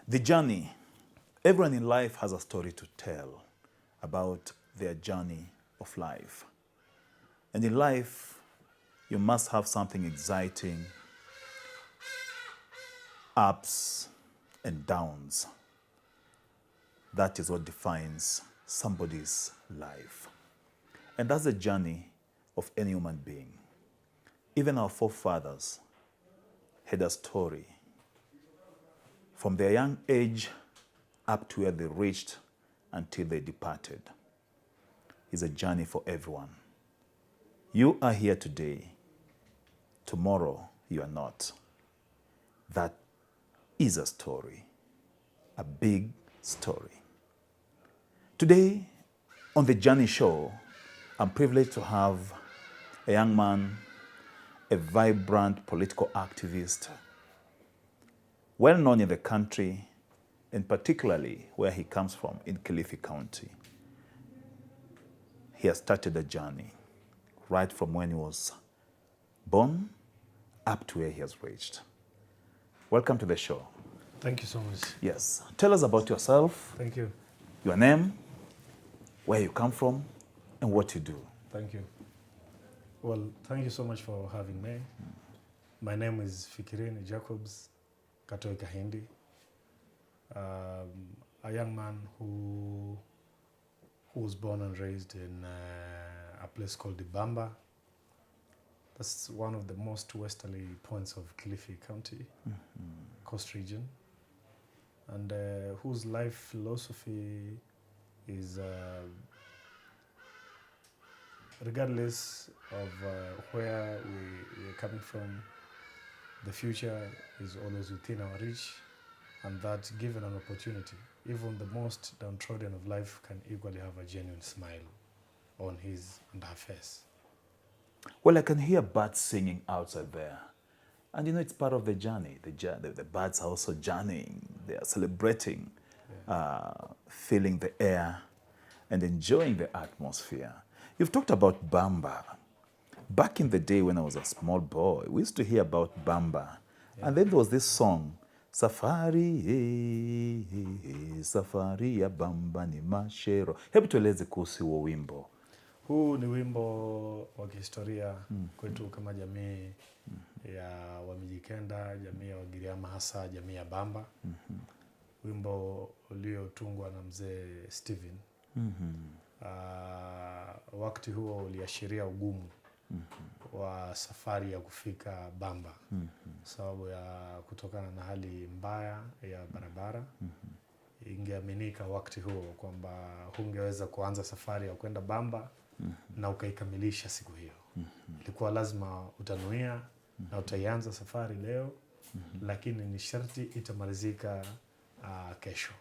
The journey. Everyone in life has a story to tell about their journey of life. And in life, you must have something exciting, ups and downs. That is what defines somebody's life. And that's the journey of any human being. Even our forefathers had a story. From their young age up to where they reached until they departed. It's a journey for everyone. You are here today. Tomorrow, you are not. That is a story. A big story. Today, on the Journey Show, I'm privileged to have a young man, a vibrant political activist, well known in the country, and particularly where he comes from in Kilifi County. He has started a journey right from when he was born up to where he has reached. Welcome to the show. Thank you so much. Yes. Tell us about yourself, Thank you. your name, where you come from, and what you do. Thank you. Well, thank you so much for having me. My name is Fikirini Jacobs, Katoi Kahindi. A young man who was born and raised in a place called Bamba. That's one of the most westerly points of Kilifi County, coast region, and whose life philosophy is regardless of where we're coming from, the future is always within our reach, and that given an opportunity, even the most downtrodden of life can equally have a genuine smile on his and her face. Well, I can hear birds singing outside there. And you know, it's part of the journey. The birds are also journeying. They are celebrating, feeling the air and enjoying the atmosphere. You've talked about Bamba. Back in the day when I was a small boy, we used to hear about Bamba. Yeah. And then there was this song, Safari, Safari ya Bamba ni mashero. Hebu tueleze kuhusu huo wimbo. Huu ni wimbo wa kihistoria kwetu kama jamii ya Wamijikenda, jamii ya Wagiriama, hasa jamii ya Bamba. Wimbo uliotungwa na mzee Steven. Wakati huo uliashiria ugumu wa safari ya kufika Bamba, sababu ya kutokana na hali mbaya ya barabara. Ingeaminika wakati huo kwamba hungeweza kuanza safari ya kwenda Bamba na ukaikamilisha siku hiyo. Ilikuwa lazima utanuia na utaianza safari leo, lakini ni sharti itamalizika kesho.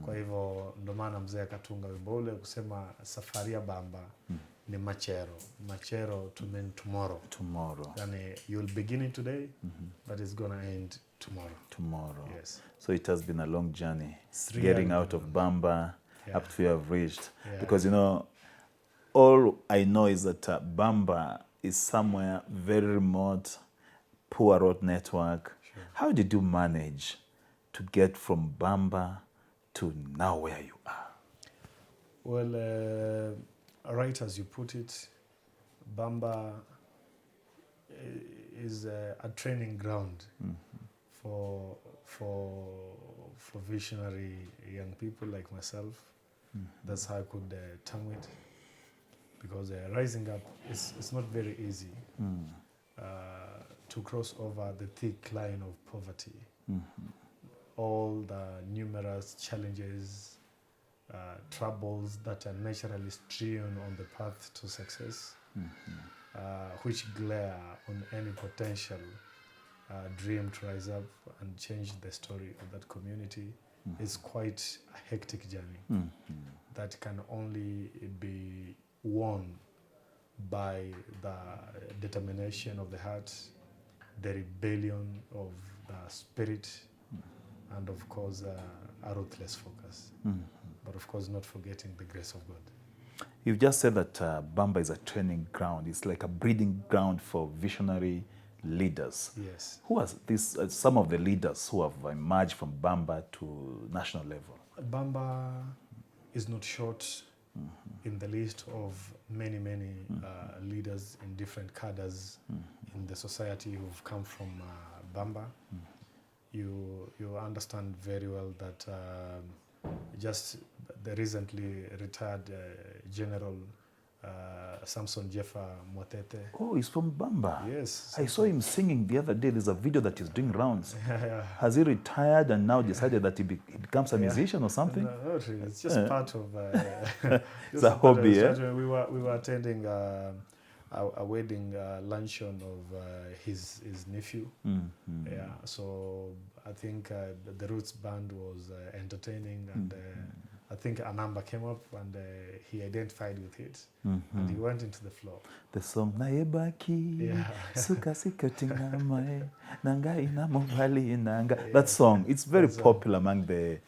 Kwa hivyo ndo maana mzee akatunga wimbo ule kusema safari ya Bamba ni machero. Machero to mean tomorrow. Tomorrow. Yani you'll begin it today, but it's gonna end tomorrow. Tomorrow. Yes. So it has been a long journey, getting out of Bamba up to where I've reached. Yeah. Because, you know, all I know is that Bamba is somewhere very remote, poor road network. Sure. How did you manage to get from Bamba to now where you are? Well, right as you put it, Bamba is a training ground for visionary young people like myself. That's how I could term it. Because rising up, it's not very easy to cross over the thick line of poverty. All the numerous challenges, troubles that are naturally strewn on the path to success, which glare on any potential dream to rise up and change the story of that community. Is quite a hectic journey that can only be won by the determination of the heart, the rebellion of the spirit, and of course a ruthless focus. But of course not forgetting the grace of God. You've just said that Bamba is a training ground. It's like a breeding ground for visionary leaders. Yes. Who are these, some of the leaders who have emerged from Bamba to national level? Bamba is not short in the list of many leaders in different cadres in the society who've come from Bamba. You understand very well that just the recently retired General Samson Jeffa Mwatete. Oh, he's from Bamba. Yes. I saw him singing the other day. There's a video that he's doing rounds. Yeah. Has he retired and now decided that he becomes a musician or something? No, not really. It's just part of. It's a hobby, eh? We were attending a wedding luncheon of his nephew. Yeah, so I think the Roots band was entertaining, and I think a number came up, and he identified with it, and he went into the floor. The song Naebaki Suka Sikatingamae Nanga Inamobali Nanga. That song, it's very popular among the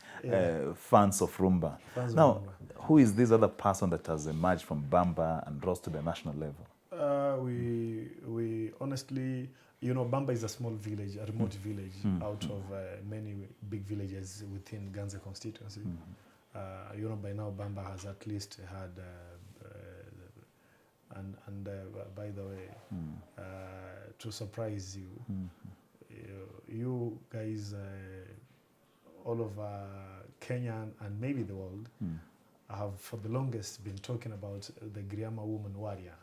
fans of Rumba. Now, who is this other person that has emerged from Bamba and rose to the national level? We honestly, Bamba is a small village, a remote village out of many big villages within Ganze constituency. By now Bamba has at least had, and by the way, to surprise you, you guys, all over Kenya and maybe the world, have for the longest been talking about the Griama woman warrior.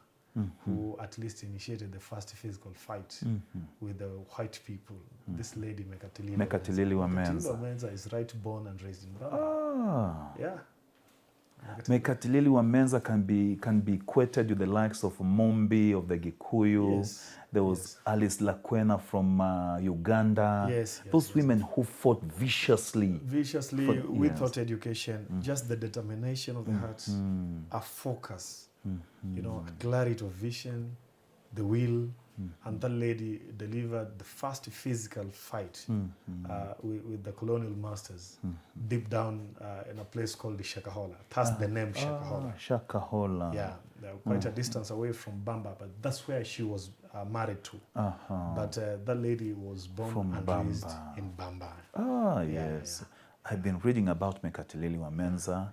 Who at least initiated the first physical fight with the white people. This lady, Mekatilili Wamenza. Wamenza is right born and raised in Bamba. Yeah. Mekatilili Wamenza can be equated with the likes of Mombi of the Gikuyu. Yes. There was Alice Lakwena from Uganda. Those women who fought viciously. Without education, just the determination of the heart, a focus. A clarity of vision, the will, and that lady delivered the first physical fight with the colonial masters deep down in a place called the Shakahola. That's the name Shakahola. Shakahola. Yeah, they're quite a distance away from Bamba, but that's where she was married to. But that lady was born and raised in Bamba. Yes. I've been reading about Mekatilili Wamenza.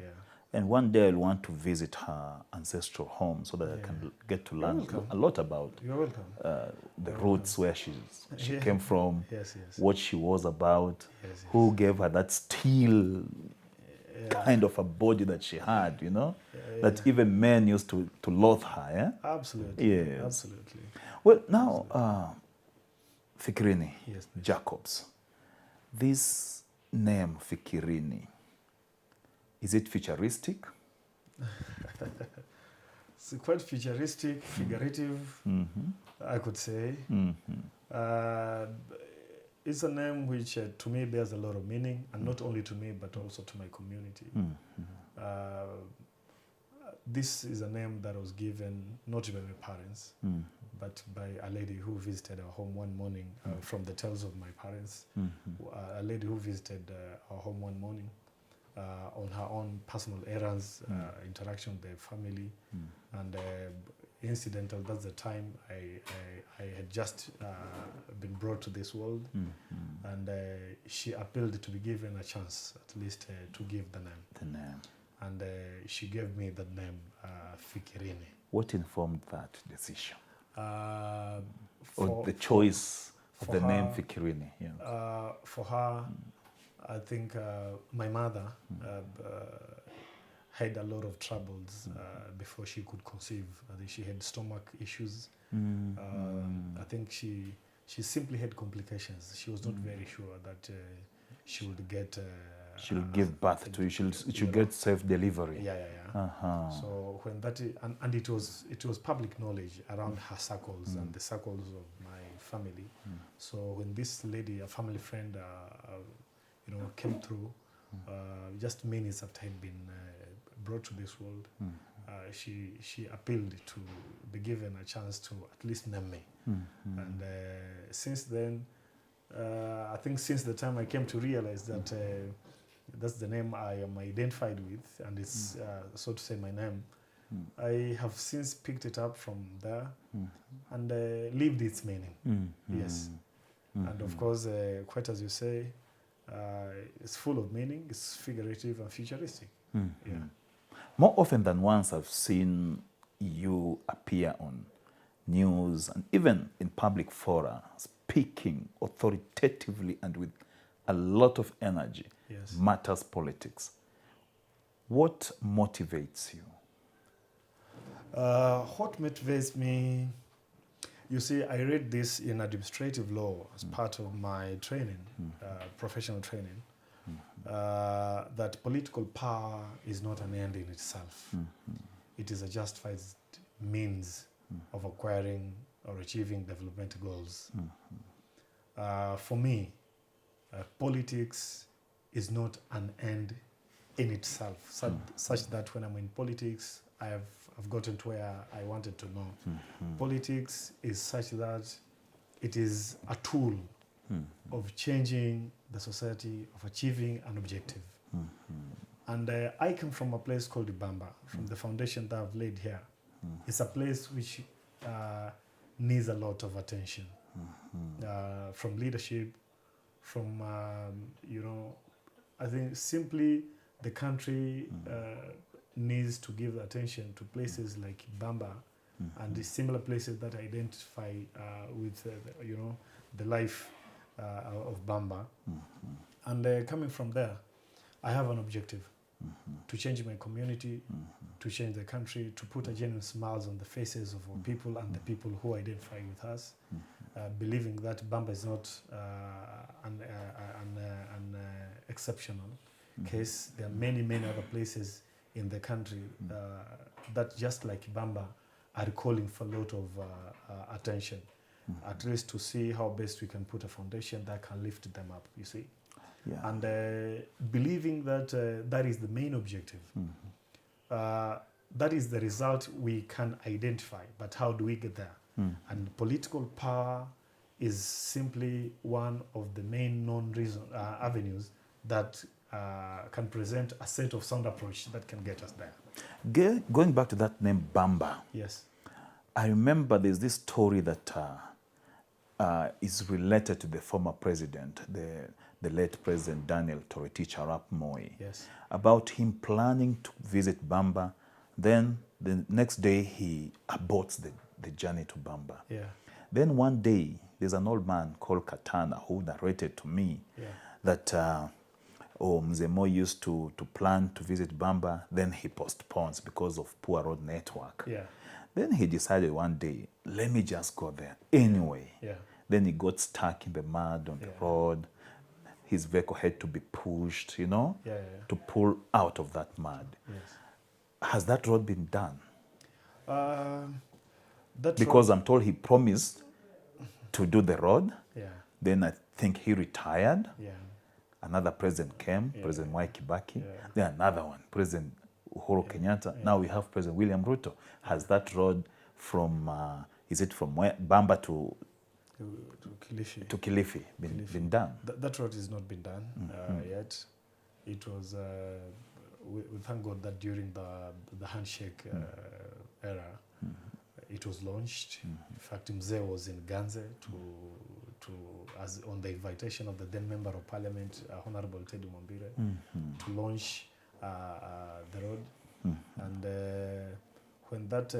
And one day I'll want to visit her ancestral home so that I can get to learn a lot about the roots, where she came from, what she was about, who gave her that steel kind of a body that she had, that even men used to loathe her. Absolutely. Yes. Absolutely. Well, now, Fikirini Jacobs, this name Fikirini, is it futuristic? It's quite futuristic, figurative, I could say. It's a name which to me bears a lot of meaning, and not only to me, but also to my community. This is a name that was given not by my parents, but by a lady who visited our home one morning, from the tales of my parents. A lady who visited our home one morning. On her own personal errands, interaction with the family, and incidental. That's the time I had just been brought to this world, and she appealed to be given a chance, at least to give the name. And she gave me the name Fikirini. What informed that decision? Or the choice of the name Fikirini? For her, I think my mother had a lot of troubles before she could conceive. I think she had stomach issues. I think she simply had complications. She was not very sure that she would get... she'll give birth to you. She'll get self-delivery. So when that... And it was public knowledge around her circles and the circles of my family. So when this lady, a family friend... came through just minutes after he'd been brought to this world. She appealed to be given a chance to at least name me. And since then, I think since the time I came to realize that that's the name I am identified with, and it's so to say my name, I have since picked it up from there and lived its meaning. Yes. And of course, quite as you say, it's full of meaning, it's figurative and futuristic. Yeah. More often than once, I've seen you appear on news and even in public fora speaking authoritatively and with a lot of energy. Yes. Matters politics. What motivates you? What motivates me, you see, I read this in administrative law as part of my training, professional training, that political power is not an end in itself. It is a justified means of acquiring or achieving development goals. For me, politics is not an end in itself, such that when I'm in politics, I've gotten to where I wanted to know. Politics is such that it is a tool of changing the society, of achieving an objective. And I come from a place called Bamba, from the foundation that I've laid here. It's a place which needs a lot of attention from leadership, from, I think simply the country needs to give attention to places like Bamba and the similar places that identify with, the life of Bamba. And coming from there, I have an objective to change my community, to change the country, to put a genuine smiles on the faces of our people and the people who identify with us, believing that Bamba is not an exceptional case. There are many, many other places in the country that, just like Bamba, are calling for a lot of attention, at least to see how best we can put a foundation that can lift them up, you see. Yeah. And believing that that is the main objective. That is the result we can identify, but how do we get there? And political power is simply one of the main known avenues that can present a set of sound approach that can get us there. Going back to that name, Bamba. Yes. I remember there's this story that is related to the former president, the late President Daniel Toroitich Arap Moi, Yes. about him planning to visit Bamba. Then the next day he aborts the journey to Bamba. Yeah. Then one day there's an old man called Katana who narrated to me that Mzee Moi used to plan to visit Bamba, then he postpones because of poor road network. Yeah. Then he decided one day, let me just go there anyway. Yeah. Then he got stuck in the mud on the road. His vehicle had to be pushed, to pull out of that mud. Yes. Has that road been done? Because I'm told he promised to do the road. Yeah. Then I think he retired. Yeah. Another president came, President Mwai Kibaki. Then another one, President Uhuru Kenyatta. Now we have President William Ruto. Has that road from, is it from Bamba to Kilifi been done? That road has not been done yet. It was, we thank God that during the handshake era, it was launched. In fact, Mzee was in Ganze as on the invitation of the then Member of Parliament, Honorable Teddy Mwambire, to launch the road. And when that,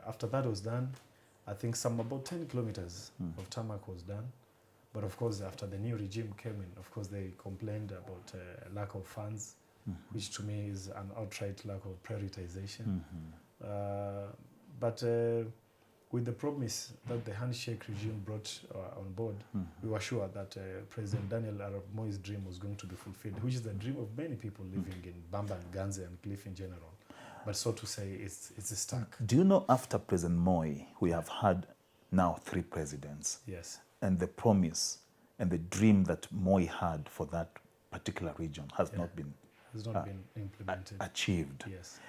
after that was done, I think about 10 kilometers of tarmac was done. But of course, after the new regime came in, of course, they complained about lack of funds, which to me is an outright lack of prioritization. But with the promise that the handshake regime brought on board, we were sure that President Daniel Arap Moi's dream was going to be fulfilled, which is the dream of many people living in Bamba and Ganze and Cliff in general. But so to say, it's stuck. Do you know, after President Moi, we have had now 3 presidents? Yes. And the promise and the dream that Moi had for that particular region has not been implemented, achieved. Yes.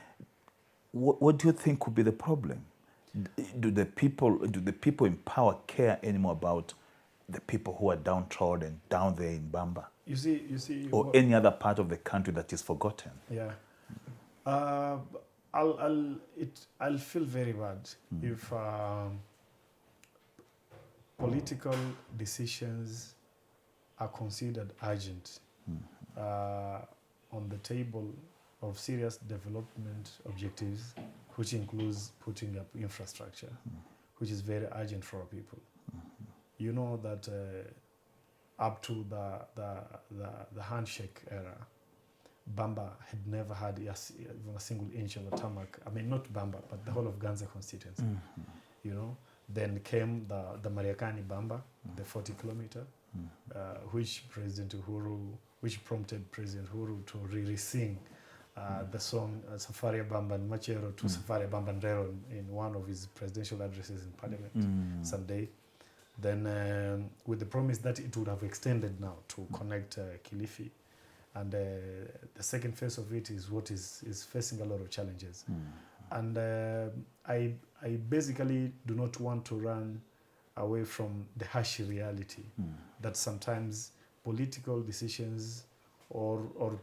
What do you think could be the problem? Do the people in power care anymore about the people who are downtrodden down there in Bamba? You see, or any other part of the country that is forgotten? Yeah. I'll feel very bad if political decisions are considered urgent on the table of serious development objectives, which includes putting up infrastructure, which is very urgent for our people. You know that up to the handshake era, Bamba had never had even a single inch of a tarmac. I mean, not Bamba, but the whole of Ganze constituency. You know, then came the Mariakani Bamba, the 40-kilometer, which prompted President Uhuru to re-sing the song Safari Bamba and Machero to Safari Bamba and Rero in one of his presidential addresses in Parliament someday. Then with the promise that it would have extended now to connect Kilifi. And the second phase of it is what is facing a lot of challenges. And I basically do not want to run away from the harsh reality that sometimes political decisions or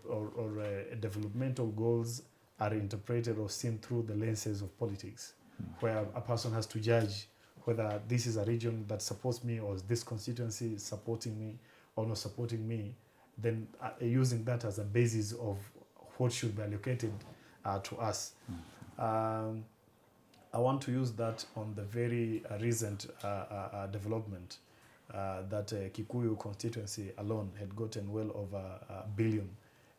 developmental goals are interpreted or seen through the lenses of politics, where a person has to judge whether this is a region that supports me or this constituency is supporting me or not supporting me, then using that as a basis of what should be allocated to us. I want to use that on the very recent development that Kikuyu constituency alone had gotten well over $1 billion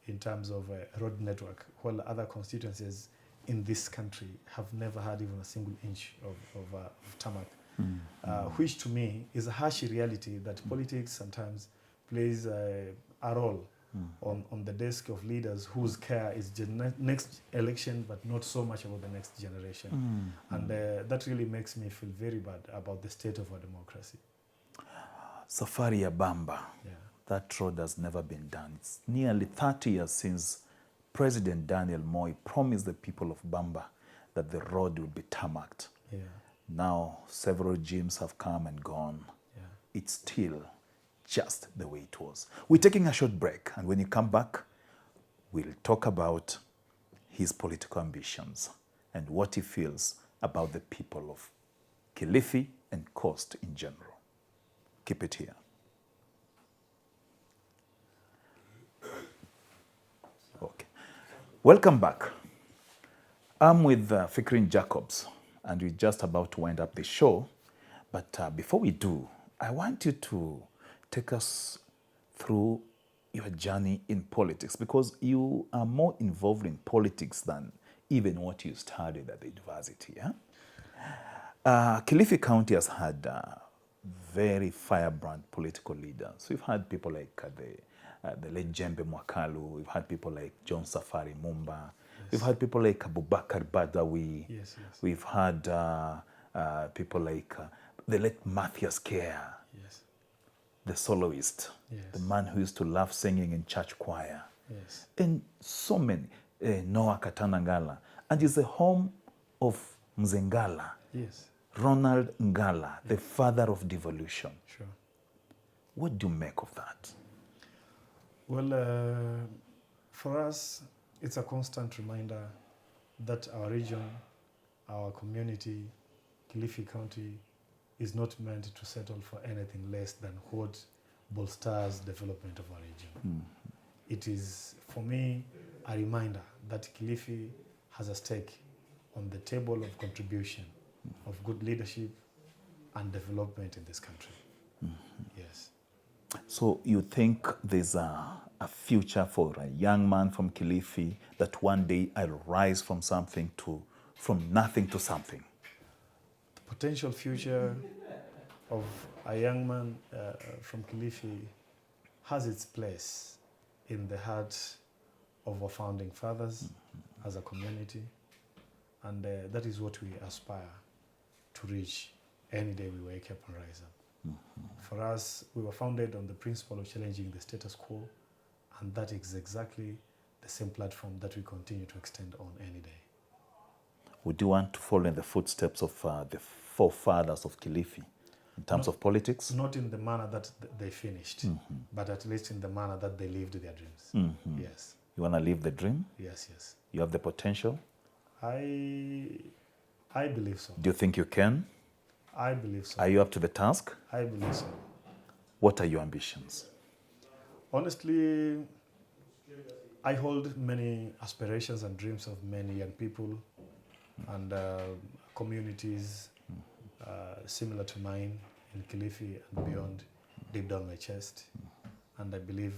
in terms of road network, while other constituencies in this country have never had even a single inch of tarmac, which to me is a harsh reality that politics sometimes plays a role on the desk of leaders whose care is the next election, but not so much about the next generation. And that really makes me feel very bad about the state of our democracy. Safari ya Bamba, that road has never been done. It's nearly 30 years since President Daniel Moi promised the people of Bamba that the road would be tarmacked. Now, several regimes have come and gone. It's still just the way it was. We're taking a short break, and when you come back, we'll talk about his political ambitions and what he feels about the people of Kilifi and Coast in general. Keep it here. Okay. Welcome back. I'm with Fikirini Jacobs, and we're just about to wind up the show. But before we do, I want you to take us through your journey in politics, because you are more involved in politics than even what you studied at the university. Kilifi County has had very firebrand political leaders. We've had people like the late Jembe Mwakalu. We've had people like John Safari Mumba. We've had people like Abubakar Badawi. We've had people like the late Matthias Kea, the soloist, the man who used to love singing in church choir. And so many, Noah Katanangala. And it's the home of Mzengala. Ronald Ngala, the father of devolution. What do you make of that? Well, for us, it's a constant reminder that our region, our community, Kilifi County, is not meant to settle for anything less than what bolsters development of our region. It is, for me, a reminder that Kilifi has a stake on the table of contribution of good leadership and development in this country. Yes. So you think there's a future for a young man from Kilifi, that one day I'll rise from nothing to something? The potential future of a young man from Kilifi has its place in the heart of our founding fathers as a community, and that is what we aspire to reach any day we wake up and rise up. For us, we were founded on the principle of challenging the status quo, and that is exactly the same platform that we continue to extend on any day. Would you want to follow in the footsteps of the forefathers of Kilifi in terms of politics? Not in the manner that they finished, but at least in the manner that they lived their dreams. Yes. You want to live the dream? Yes, yes. You have the potential? I believe so. Do you think you can? I believe so. Are you up to the task? I believe so. What are your ambitions? Honestly, I hold many aspirations and dreams of many young people and communities similar to mine in Kilifi and beyond, deep down my chest. And I believe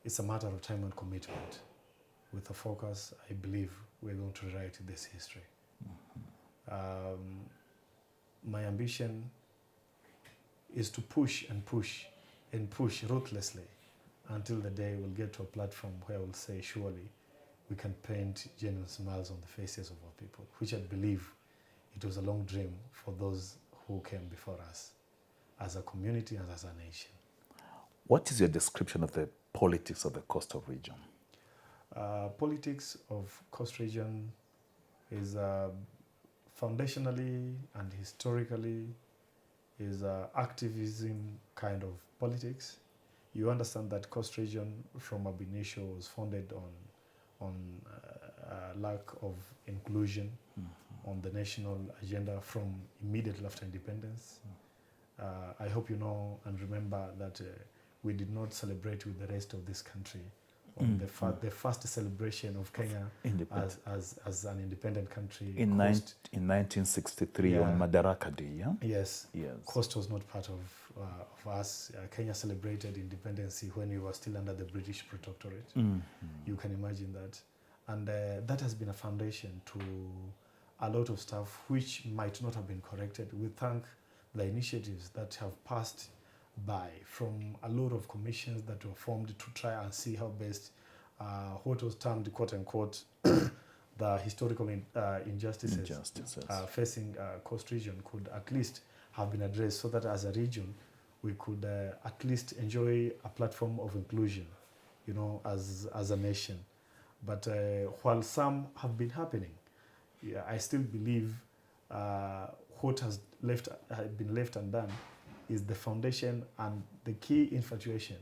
it's a matter of time and commitment. With a focus, I believe we're going to rewrite this history. My ambition is to push and push and push ruthlessly until the day we'll get to a platform where we'll say, surely we can paint genuine smiles on the faces of our people, which I believe it was a long dream for those who came before us as a community and as a nation. What is your description of the politics of the coastal region? Politics of Coast Region is foundationally and historically is activism kind of politics. You understand that Coast Region from ab initio was founded on lack of inclusion on the national agenda from immediately after independence. I hope you know and remember that we did not celebrate with the rest of this country on the first celebration of Kenya as an independent country. In 1963 on Madaraka Day, yeah? Yes. Yes. Coast was not part of us. Kenya celebrated independence when we were still under the British protectorate. You can imagine that. And that has been a foundation to a lot of stuff which might not have been corrected. We thank the initiatives that have passed by from a lot of commissions that were formed to try and see how best what was termed quote unquote the historical injustices facing Coast Region could at least have been addressed, so that as a region we could at least enjoy a platform of inclusion, you know, as a nation. But while some have been happening, I still believe what has been left undone is the foundation and the key infatuation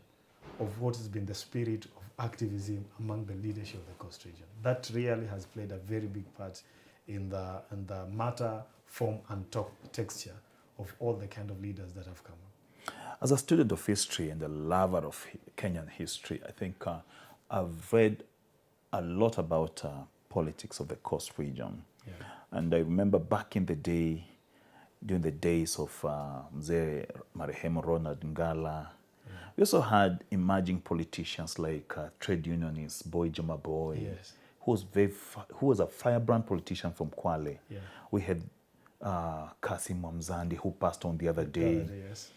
of what has been the spirit of activism among the leadership of the Coast Region. That really has played a very big part in the matter, form, and texture of all the kind of leaders that have come up. As a student of history and a lover of Kenyan history, I think I've read a lot about politics of the Coast Region. Yeah. And I remember back in the day, during the days of Mzee Marehemu Ronald Ngala, we also had emerging politicians like trade unionist Boy Juma Boy, Yes. who was a firebrand politician from Kwale. Yeah. We had Kasim Mwamzandi, who passed on the other day. Yes.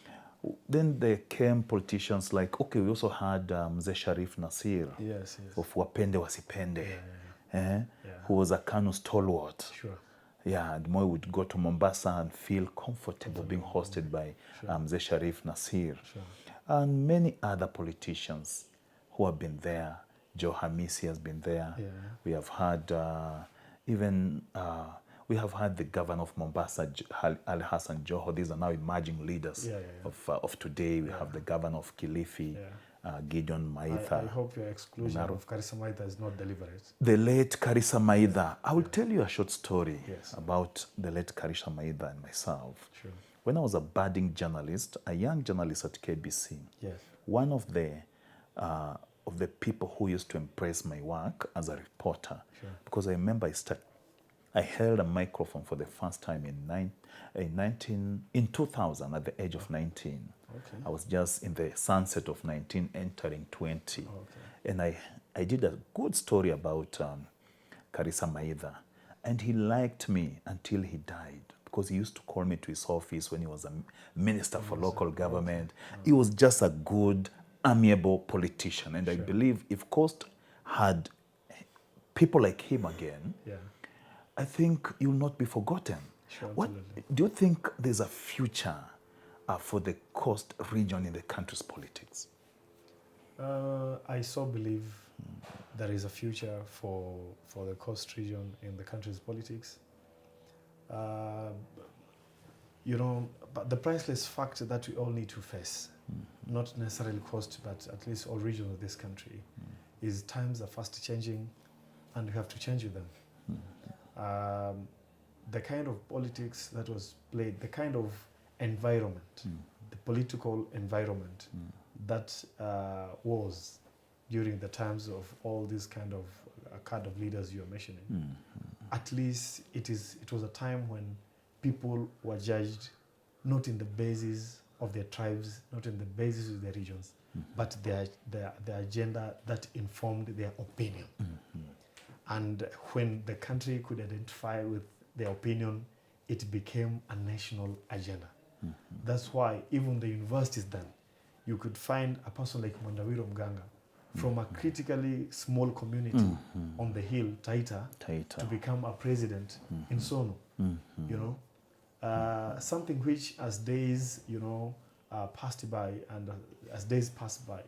Then there came politicians like, okay, we also had Mzee Sharif Nasir Yes. of Wapende Wasipende, Yeah. who was a Kanu stalwart. Sure. Yeah, and Moi would go to Mombasa and feel comfortable being hosted by Mzee Sharif Nasir. Sure. And many other politicians who have been there. Joe Hamisi has been there. Yeah. We have had we have had the governor of Mombasa, Ali Hassan Joho. These are now emerging leaders of today. We have the governor of Kilifi, Gideon Maitha. I hope your exclusion of Karisa Maitha is not deliberate. The late Karisa Maitha. I will tell you a short story Yes. about the late Karisa Maitha and myself. Sure. When I was a budding journalist, a young journalist at KBC, Yes. one of the people who used to impress my work as a reporter, because I remember I held a microphone for the first time in 2000 at the age of 19. Okay. I was just in the sunset of 19, entering 20. Okay. And I did a good story about Karisa Maitha. And he liked me until he died, because he used to call me to his office when he was a minister for local government. He was just a good, amiable politician. And I believe if Coast had people like him again, I think you'll not be forgotten. Sure, What do you think there's a future for the Coast region in the country's politics? I so believe there is a future for the Coast region in the country's politics. You know, but the priceless fact that we all need to face, not necessarily Coast, but at least all regions of this country, is times are fast changing and you have to change with them. The kind of politics that was played, the kind of environment, the political environment that was during the times of all these kind of leaders you are mentioning. At least it was a time when people were judged not in the basis of their tribes, not in the basis of their regions, but the agenda that informed their opinion. And when the country could identify with their opinion, it became a national agenda. That's why even the universities then, you could find a person like Mwandawiro Mganga from a critically small community on the hill, Taita, to become a president in Sono. You know, something which as days, passed by, and as days pass by,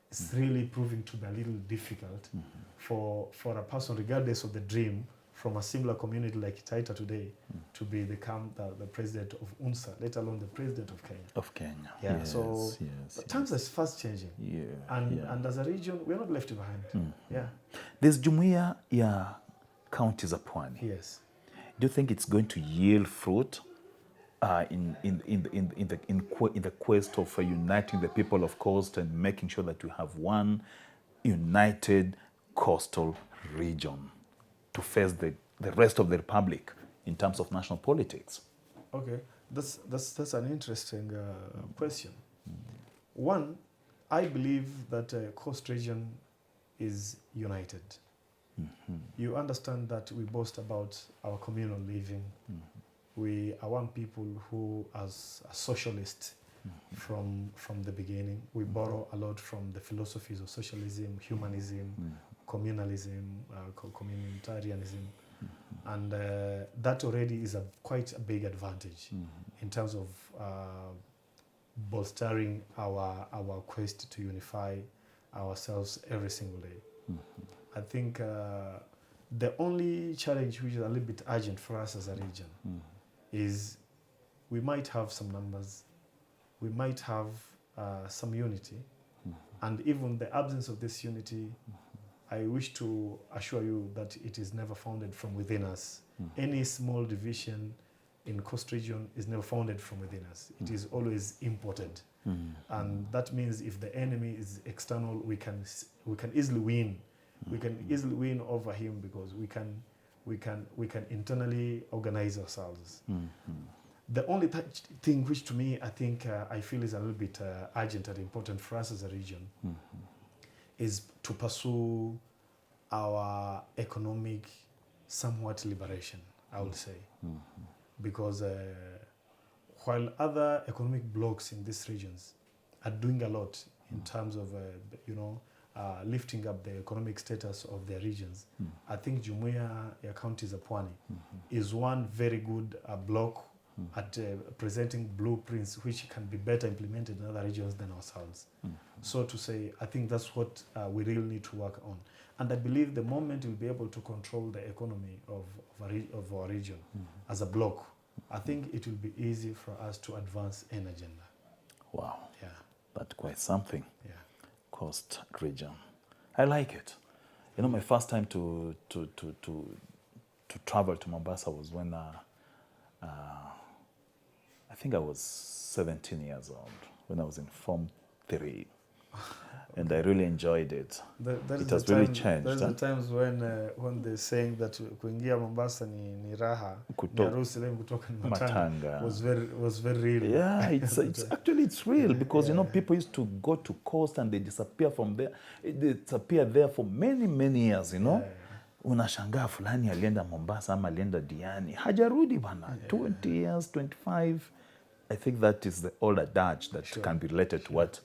it's really proving to be a little difficult for a person, regardless of the dream, from a similar community like Taita today, to become the president of UNSA, let alone the president of Kenya. Of Kenya. Yeah. Yes, So yes, times are fast changing. Yeah. And as a region, we're not left behind. Yeah. There's Jumuiya ya County za Pwani. Yes. Do you think it's going to yield fruit in the quest of uniting the people of Coast and making sure that we have one united coastal region to face the rest of the republic in terms of national politics? Okay, that's an interesting question. One, I believe that Coast region is united. You understand that we boast about our communal living. We are one people who, as a socialist from the beginning, we borrow a lot from the philosophies of socialism, humanism, communalism, communitarianism. And that already is quite a big advantage in terms of bolstering our quest to unify ourselves every single day. I think the only challenge which is a little bit urgent for us as a region is we might have some numbers, we might have some unity, and even the absence of this unity, I wish to assure you that it is never founded from within us. Any small division in Coast region is never founded from within us. It is always imported. And that means if the enemy is external, we can easily win. We can easily win over him because we can internally organize ourselves. The only thing which to me I think I feel is a little bit urgent and important for us as a region is to pursue our economic somewhat liberation, I would say. Because while other economic blocs in these regions are doing a lot in terms of lifting up the economic status of their regions, I think Jumuiya ya County za Pwani is one very good bloc at presenting blueprints which can be better implemented in other regions than ourselves. So to say, I think that's what we really need to work on. And I believe the moment we'll be able to control the economy of our region as a bloc, I think it will be easy for us to advance an agenda. Wow. Yeah. That's quite something. Yeah. Coast region. I like it. You know, my first time to travel to Mombasa was when I think I was 17 years old, when I was in Form 3. And I really enjoyed it. It has really changed. There's the times when they're saying that kuingia Mombasa ni raha, Jerusalem kutoka ni matanga was very real. Yeah, it's real because people used to go to Coast and they disappear from there. They disappear there for many years, Unashangaa fulani alienda Mombasa ama alienda Diani. Hajarudi bana. 20 years, 25. I think that is the old adage that can be related to what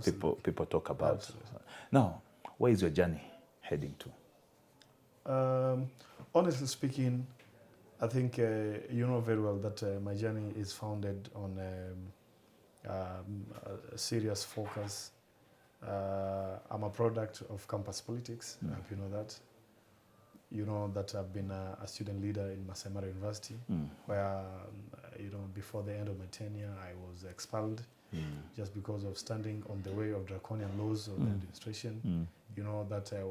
people talk about. Absolutely. Now, where is your journey heading to? Honestly speaking, I think you know very well that my journey is founded on a serious focus. I'm a product of campus politics. I hope you know that. You know that I've been a student leader in Masai Mara University, where, before the end of my tenure, I was expelled just because of standing on the way of draconian laws of the administration. You know that I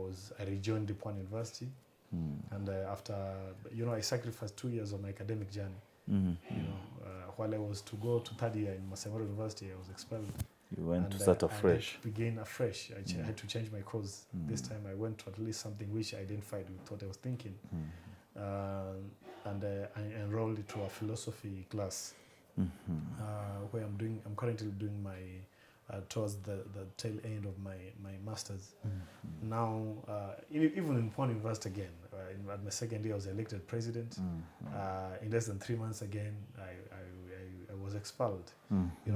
rejoined the Pwani University And after, I sacrificed 2 years of my academic journey. While I was to go to third year in Masemoro University, I was expelled. You went And to start I had afresh. to begin afresh. I had to change my course. This time I went to at least something which I identified with what I was thinking. And I enrolled into a philosophy class where I'm currently doing my towards the tail end of my master's. Now, even in Pond University again, at my second year I was elected president. In less than 3 months again, I was expelled.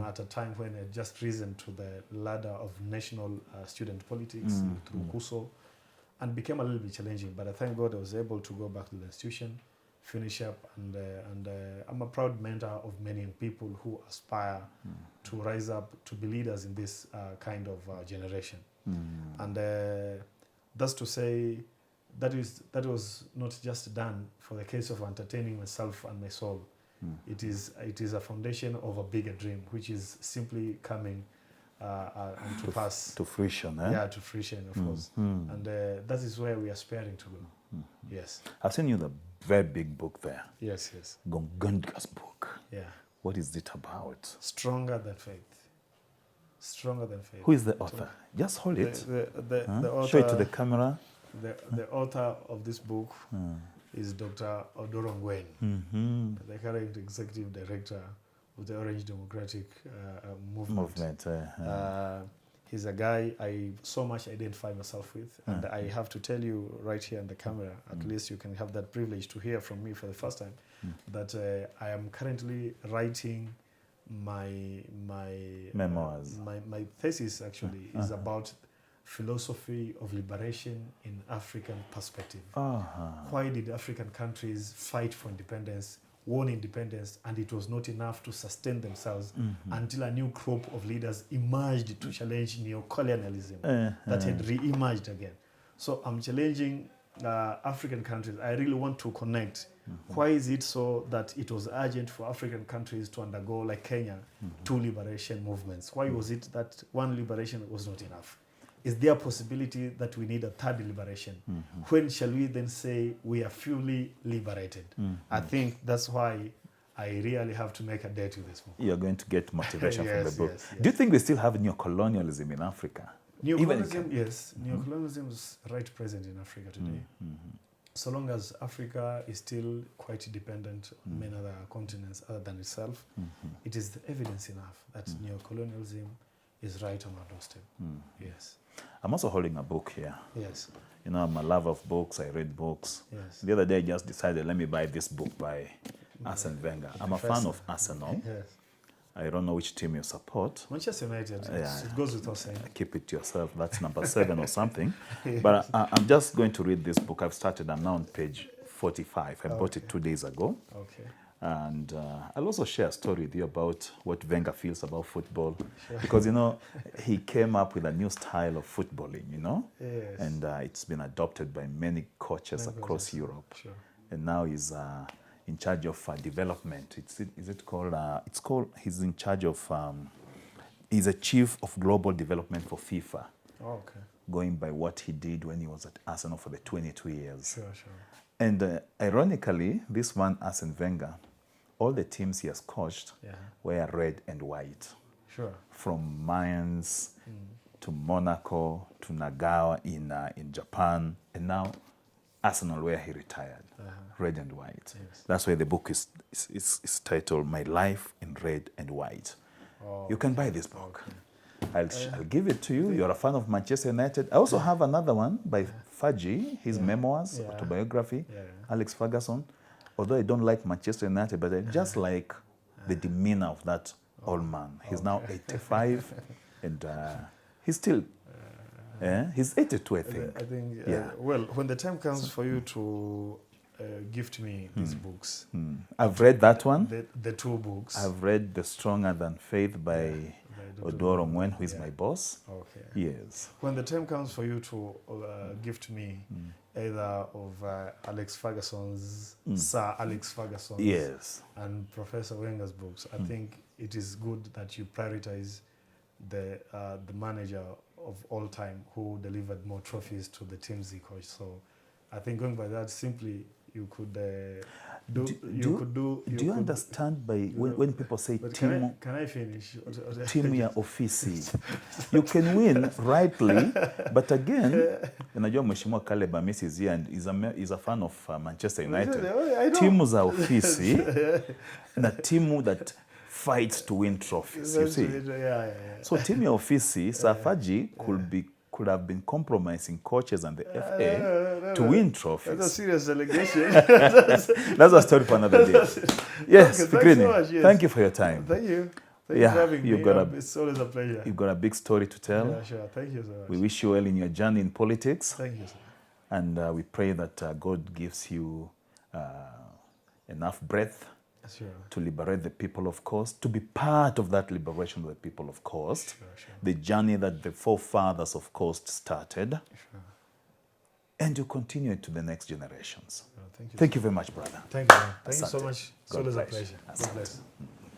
At a time when I had just risen to the ladder of national student politics through KUSO, and became a little bit challenging. But I thank God I was able to go back to the institution, finish up, and I'm a proud mentor of many young people who aspire to rise up to be leaders in this kind of generation. And that's to say that was not just done for the case of entertaining myself and my soul. It is a foundation of a bigger dream, which is simply coming and to pass. To fruition, eh? Yeah, to fruition, of course. And that is where we are aspiring to go. Yes. I've seen you the very big book there. Yes. Gongonga's book. Yeah. What is it about? Stronger than faith. Stronger than faith. Who is the author? Just hold it. The author, show it to the camera. The author of this book is Dr. Odoro Ngwen, the current executive director of the Orange Democratic Movement. He's a guy I so much identify myself with, and I have to tell you right here on the camera, at least you can have that privilege to hear from me for the first time, that I am currently writing my memoirs. My thesis actually is about philosophy of liberation in African perspective. Why did African countries fight for independence, won independence, and it was not enough to sustain themselves until a new crop of leaders emerged to challenge neo-colonialism that had re-emerged again. So I'm challenging African countries. I really want to connect. Why is it so that it was urgent for African countries to undergo, like Kenya, 2 liberation movements? Why was it that one liberation was not enough? Is there a possibility that we need a third liberation? When shall we then say we are fully liberated? I think that's why I really have to make a date with this book. You're going to get motivation from the book. Yes. Do you think we still have neocolonialism in Africa? Neocolonialism, yes. Neocolonialism is right present in Africa today. So long as Africa is still quite dependent on many other continents other than itself, it is evidence enough that neocolonialism is right on our doorstep. Yes. I'm also holding a book here. Yes. I'm a lover of books. I read books. Yes. The other day, I just decided, let me buy this book by Arsene Wenger. I'm a fan of Arsenal. Yes. I don't know which team you support. Manchester United. It goes without saying. Keep it to yourself. That's number 7 or something. But I'm just going to read this book. I've started. I'm now on page 45. I bought it 2 days ago. Okay. And I'll also share a story with you about what Wenger feels about football. Sure. Because, he came up with a new style of footballing, Yes. And it's been adopted by many coaches across Europe. Sure. And now he's in charge of development. He's in charge of, he's a chief of global development for FIFA. Okay. Going by what he did when he was at Arsenal for the 22 years. Sure. And ironically, this man, Arsene Wenger, all the teams he has coached were red and white. Sure. From Mainz to Monaco to Nagawa in Japan, and now Arsenal, where he retired, red and white. Yes. That's why the book is titled My Life in Red and White. You can buy this book. Okay. I'll give it to you. You're a fan of Manchester United. I also have another one by Faji, his memoirs, autobiography, Alex Ferguson. Although I don't like Manchester United, but I just like the demeanor of that old man. He's now 85, and he's still, he's 82, I think. I think, well, when the time comes for you to gift me these books. I've read that one. The 2 books. I've read The Stronger Than Faith by Odoro Ngwen, who is my boss. Okay. Yes. When the time comes for you to gift me either of Alex Ferguson's, Sir Alex Ferguson's, and Professor Wenger's books, I think it is good that you prioritize the manager of all time who delivered more trophies to the teams he coached. So I think going by that, simply you could Do you understand by when people say but timu, can I finish? timu ya ofisi? You can win rightly, but again, unajua Mheshimiwa Caleb Amisi is here and is a fan of Manchester United. I know. Timu za ofisi na timu that fights to win trophies, you see. Yeah. So timu ya ofisi, Safaji could have been compromising coaches and the FA to win trophies. That's a serious allegation. That's a story for another day. Yes, Okay, Fikirini, so much, yes. thank you for your time. Thank you. Thank you for having me. It's always a pleasure. You've got a big story to tell. Yeah, sure. Thank you so much. We wish you well in your journey in politics. Thank you, sir. And we pray that God gives you enough breath Sure. to liberate the people of Coast, to be part of that liberation of the people of Coast, Sure. the journey that the forefathers of Coast started, Sure. and you continue it to the next generations. Thank you. Thank you very much, brother. Thank you. Thank you so Asante. much. It's God always a bless. pleasure. God Asante. bless.